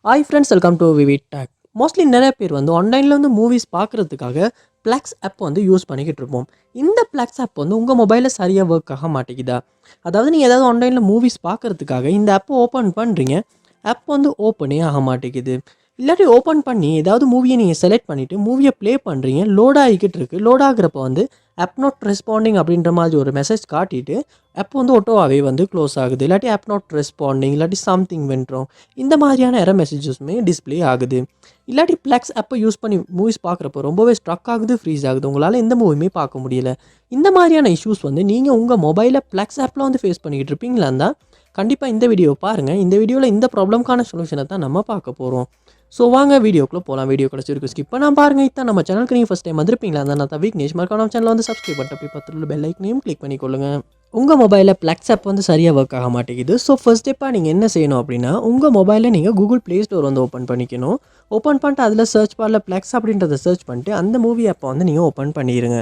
Hi friends, welcome to VividTech. Mostly நிறைய பேர் வந்து ஆன்லைனில் வந்து மூவிஸ் பார்க்குறதுக்காக Plex ஆப் வந்து யூஸ் பண்ணிக்கிட்டு இருப்போம். இந்த Plex ஆப் வந்து உங்கள் மொபைலில் சரியாக ஒர்க் ஆக மாட்டேங்குதா? அதாவது நீங்கள் ஏதாவது ஆன்லைனில் மூவிஸ் பார்க்குறதுக்காக இந்த ஆப்பை ஓப்பன் பண்ணுறீங்க, ஆப் வந்து ஓப்பனே ஆக மாட்டேங்குது. இல்லாட்டி ஓப்பன் பண்ணி ஏதாவது மூவியை நீங்கள் செலக்ட் பண்ணிவிட்டு மூவியை ப்ளே பண்ணுறீங்க, லோட் ஆகிக்கிட்டு இருக்குது. லோட் ஆகுறப்ப வந்து ஆப் நாட் ரெஸ்பாண்டிங் அப்படின்ற மாதிரி ஒரு மெசேஜ் காட்டிட்டு ஆப் வந்து ஆட்டோவாகவே வந்து க்ளோஸ் ஆகுது. இல்லாட்டி ஆப் நாட் ரெஸ்பாண்டிங், இல்லாட்டி சம்திங் வென்ட்ரோம், இந்த மாதிரியான எரர் மெசேஜஸுமே டிஸ்ப்ளே ஆகுது. இல்லாட்டி Plex ஆப்பை யூஸ் பண்ணி மூவிஸ் பார்க்குறப்போ ரொம்பவே ஸ்ட்ரக் ஆகுது, ஃப்ரீஸ் ஆகுது. உங்களால் எந்த மூவியுமே பார்க்க முடியல. இந்த மாதிரியான இஷ்யூஸ் வந்து நீங்கள் உங்கள் மொபைலில் Plex ஆப்பில் வந்து ஃபேஸ் பண்ணிக்கிட்டு இருப்பீங்களா இருந்தால் கண்டிப்பாக இந்த வீடியோவை பாருங்கள். இந்த வீடியோவில் இந்த ப்ராப்ளம்க்கான சொல்யூஷனை தான் நம்ம பார்க்க போகிறோம். ஸோ வாங்க வீடியோக்குள்ளே போகலாம். வீடியோ கிடச்சிருக்கு ஸ்கிப் பண்ணால் பாருங்கள். இதான் நம்ம சேனலுக்கு நீங்கள் ஃபஸ்ட் டைம் வந்திருப்பீங்களா இருந்தால் நான் வீக்னேஷ் மறக்காம நம்ம சேனலை வந்து சப்ஸ்கிரைப் பண்ணிட்டு போய் பக்கத்தில் பெல் ஐக்கனையும் கிளிக் பண்ணிக்கொள்ளுங்க. உங்கள் மொபைலில் Plex ஆப் வந்து சரியாக ஒர்க் ஆக மாட்டேங்குது. ஸோ ஃபர்ஸ்ட் ஸ்டெப்பாக நீங்கள் என்ன செய்யணும் அப்படின்னா, உங்கள் மொபைலில் நீங்கள் கூகுள் ப்ளே ஸ்டோர் வந்து ஓப்பன் பண்ணிக்கணும். ஓப்பன் பண்ணிட்டு அதில் சர்ச் பாரில் Plex அப்படின்றத சர்ச் பண்ணிட்டு அந்த மூவி ஆப்பை வந்து நீங்கள் ஓப்பன் பண்ணிடுங்க.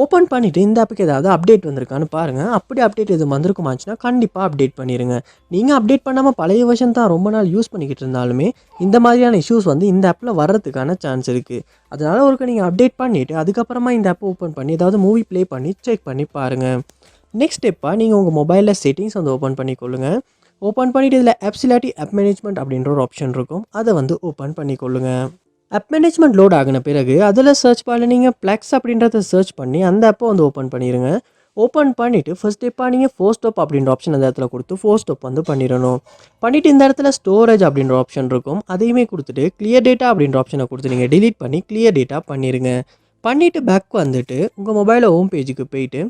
ஓப்பன் பண்ணிவிட்டு இந்த ஆப்புக்கு ஏதாவது அப்டேட் வந்திருக்கான்னு பாருங்கள். அப்படி அப்டேட் எதுவும் வந்திருக்குமாச்சுன்னா கண்டிப்பாக அப்டேட் பண்ணிடுங்க. நீங்கள் அப்டேட் பண்ணாமல் பழைய வெர்ஷன் தான் ரொம்ப நாள் யூஸ் பண்ணிக்கிட்டு இருந்தாலுமே இந்த மாதிரியான இஷ்யூஸ் வந்து இந்த ஆப்பில் வர்றதுக்கான சான்ஸ் இருக்குது. அதனால் ஒருக்க நீங்கள் அப்டேட் பண்ணிவிட்டு அதுக்கப்புறமா இந்த ஆப்பை ஓப்பன் பண்ணி ஏதாவது மூவி ப்ளே பண்ணி செக் பண்ணி பாருங்கள். நெக்ஸ்ட் ஸ்டெப்பாக நீங்கள் உங்கள் மொபைலில் செட்டிங்ஸ் வந்து ஓப்பன் பண்ணிக்கொள்ளுங்க. ஓப்பன் பண்ணிவிட்டு இதில் ஆப்ஸ் இல்லாட்டி ஆப் மேனேஜ்மெண்ட் அப்படின்ற ஒரு ஆப்ஷன் இருக்கும், அதை வந்து ஓப்பன் பண்ணிக்கொள்ளுங்க. ஆப் மேனேஜ்மெண்ட் லோட் ஆகின பிறகு அதில் சர்ச் பாரில் நீங்கள் Plex அப்படின்றத சர்ச் பண்ணி அந்த ஆப்பை வந்து ஓப்பன் பண்ணிடுங்க. ஓப்பன் பண்ணிவிட்டு ஃபர்ஸ்ட் ஸ்டெப்பாக நீங்கள் ஃபோர் ஸ்டாப் அப்படின்ற ஆப்ஷன் அந்த இடத்துல கொடுத்து ஃபோர் ஸ்டாப் வந்து பண்ணிடணும். பண்ணிவிட்டு இந்த இடத்துல ஸ்டோரேஜ் அப்படின்ற ஆப்ஷன் இருக்கும், அதையுமே கொடுத்துட்டு கிளியர் டேட்டா அப்படின்ற ஆப்ஷனை கொடுத்து நீங்கள் டிலீட் பண்ணி கிளியர் டேட்டா பண்ணிடுங்க. பண்ணிவிட்டு பேக் வந்துட்டு உங்கள் மொபைலில் ஹோம் பேஜுக்கு போயிட்டு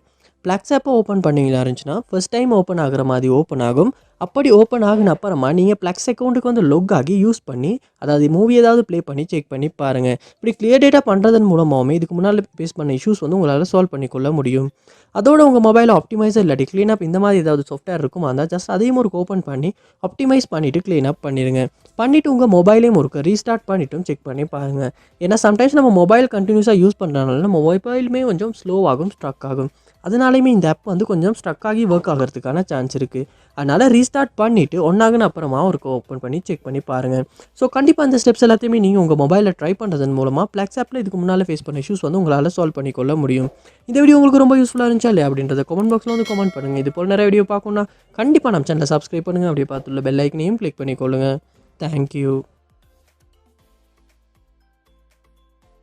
Plex ஆப்பை ஓப்பன் பண்ணிங்களா இருந்துச்சுன்னா ஃபர்ஸ்ட் டைம் ஓப்பன் ஆகிற மாதிரி ஓப்பன் ஆகும். அப்படி ஓப்பன் ஆகின அப்புறமா நீங்கள் Plex அக்கௌண்ட்டுக்கு வந்து லொக் ஆகி யூஸ் பண்ணி அதாவது மூவி ஏதாவது ப்ளே பண்ணி செக் பண்ணி பாருங்கள். இப்படி கிளியர் டேட்டா பண்ணுறதன் மூலமாகவுமே இதுக்கு முன்னால் ஃபேஸ் பண்ண இஷ்யூஸ் வந்து உங்களால் சால்வ் பண்ணிக்கொள்ள முடியும். அதோட உங்கள் மொபைலில் ஆப்டிமைசர் இல்லாட்டி க்ளீனப் இந்த மாதிரி ஏதாவது சாஃப்ட்வேர் இருக்குமா இருந்தால் ஜஸ்ட் அதையும் ஒரு ஓப்பன் பண்ணி ஆப்டிமைஸ் பண்ணிவிட்டு க்ளீனப் பண்ணிடுங்க. பண்ணிவிட்டு உங்கள் மொபைலையும் ஒரு ரீஸ்டார்ட் பண்ணிவிட்டும் செக் பண்ணி பாருங்கள். ஏன்னா சம்டைம்ஸ் நம்ம மொபைல் கண்டினியூஸாக யூஸ் பண்ணுறதுனால நம்ம மொபைலுமே கொஞ்சம் ஸ்லோவாகும், ஸ்ட்ரக் ஆகும். அதனாலையுமே இந்த ஆப் வந்து கொஞ்சம் ஸ்ட்ரக் ஆகி ஒர்க் ஆகிறதுக்கான சான்ஸ் இருக்குது. அதனால் ரீஸ்டார்ட் பண்ணிவிட்டு ஒன்றாகுன அப்புறமா ஒரு ஓப்பன் பண்ணி செக் பண்ணி பாருங்கள். ஸோ கண்டிப்பாக அந்த ஸ்டெப்ஸ் எல்லாத்தையுமே நீங்கள் உங்கள் மொபைலில் ட்ரை பண்ணுறதன் மூலமாக Plex ஆப்பில் இதுக்கு முன்னால் ஃபேஸ் பண்ண இஷ்யூஸ் வந்து உங்களால் சால்வ் பண்ணிக்கொள்ள முடியும். இந்த வீடியோ உங்களுக்கு ரொம்ப யூஸ்ஃபுல்லாக இருந்துச்சா இல்லையா அப்படின்றத கமெண்ட் பாக்ஸில் வந்து கமெண்ட் பண்ணுங்கள். இது போல் நிறைய வீடியோ பார்க்கணுன்னா கண்டிப்பாக நம்ம சேனலை சப்ஸ்கிரைப் பண்ணுங்கள். அப்படியே பார்த்துள்ள பெல் ஐக்கனையும் கிளிக் பண்ணிக்கொள்ளுங்கள். தேங்க்யூ.